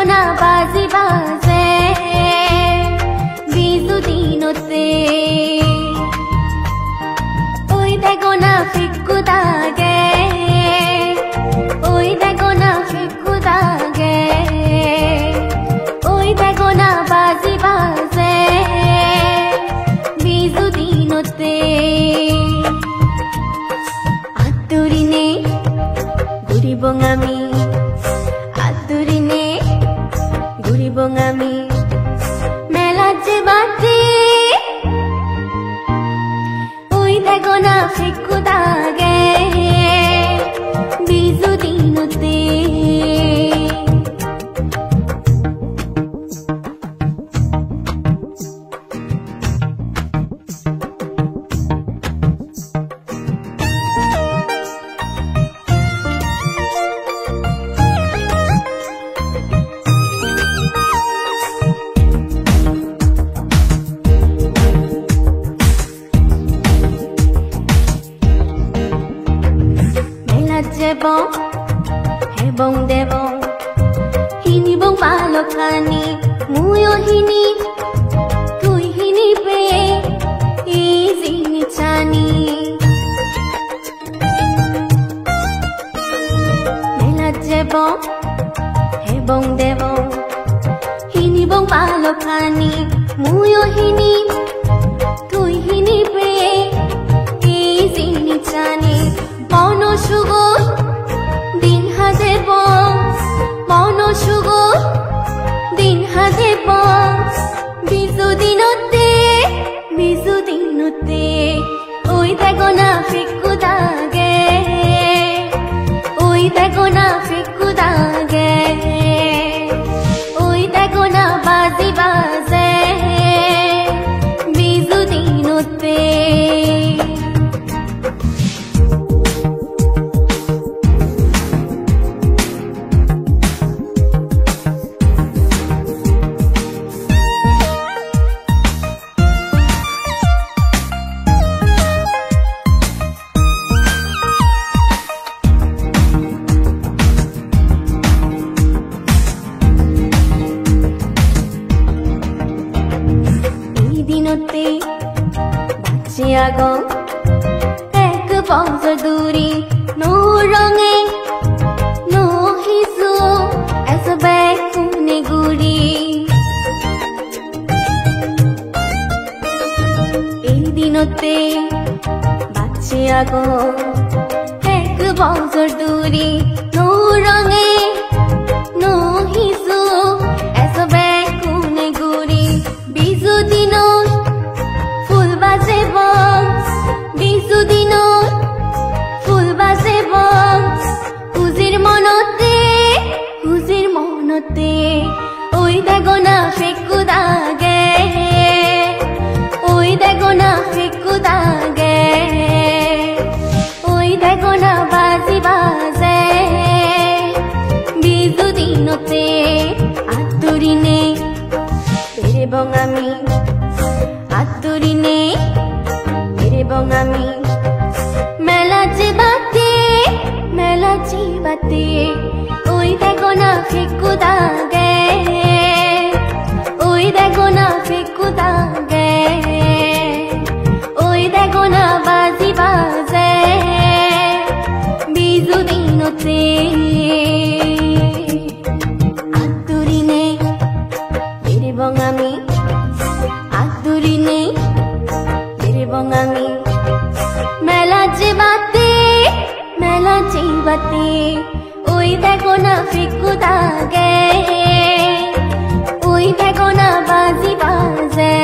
না বাজি বাজে বিজু দিনতে ওই দেখো না ফিক্কু দাগে ওই দেখো না ফিক্কু দাগে ওই দেখো না বাজি বাজে বিজু দিনতে আতুরিনে ঘুরিবং আমি আতুরিনে ঘুরিবং আমি মেলা যে বাজে ওই দেখো না ফিক্কু দাগে বিজু দিনতে হেবং দেবং হিনিবং বালকানি মুয়ো হিনি তুই হিনি পে ইজিনি চানি মেলা যেবং হেবং দেবং হিনিবং বালকানি মুয়ো হিনি তুই হিনি পে ইজিনি চানি মনসুগুল দিন হাদেব মনসুগুল দিন হাদেব বিজু দিনতে ওই দেখো না ফিক্কু দাগে ওই দেখো না ফিক্কু দাগে ওই দেখো না বাজি বাজে বিজু দিনতে দিনতে বাজে আগং এক বছর দূরে নো রঙে নো হিসু এসবে কুনে গুড়ি এই দিনতে বাজে আগং এক বছর দূরে নো রঙে নো হিসু এসবে কুনে গুড়ি বিজু দিনত ফুল বাজেব বিজু দিনত ফুল বাজেব হুজির মনতে ওই দেখো না ফিক্কু দাগে ওই দেখো না ফিক্কু দাগে ওই দেখো না বাজি বাজে বিজু দিনতে আতুরিনে বেরেবং আমি আতুরিনে বেরেবং আমি মেলা যে বাতে ওই দেখো না ফিক্কু দাগে ওই দেখো না ফিক্কু দাগে ওই দেখো না বাজি বাজে বিজু দিনতে আতুরিনে বেরেবং আমি আতুরিনে বেরেবং আমি মেলা যে বাতে ওই দেখো না ফিক্কু দাগে ওই দেখো না বাজি বাজে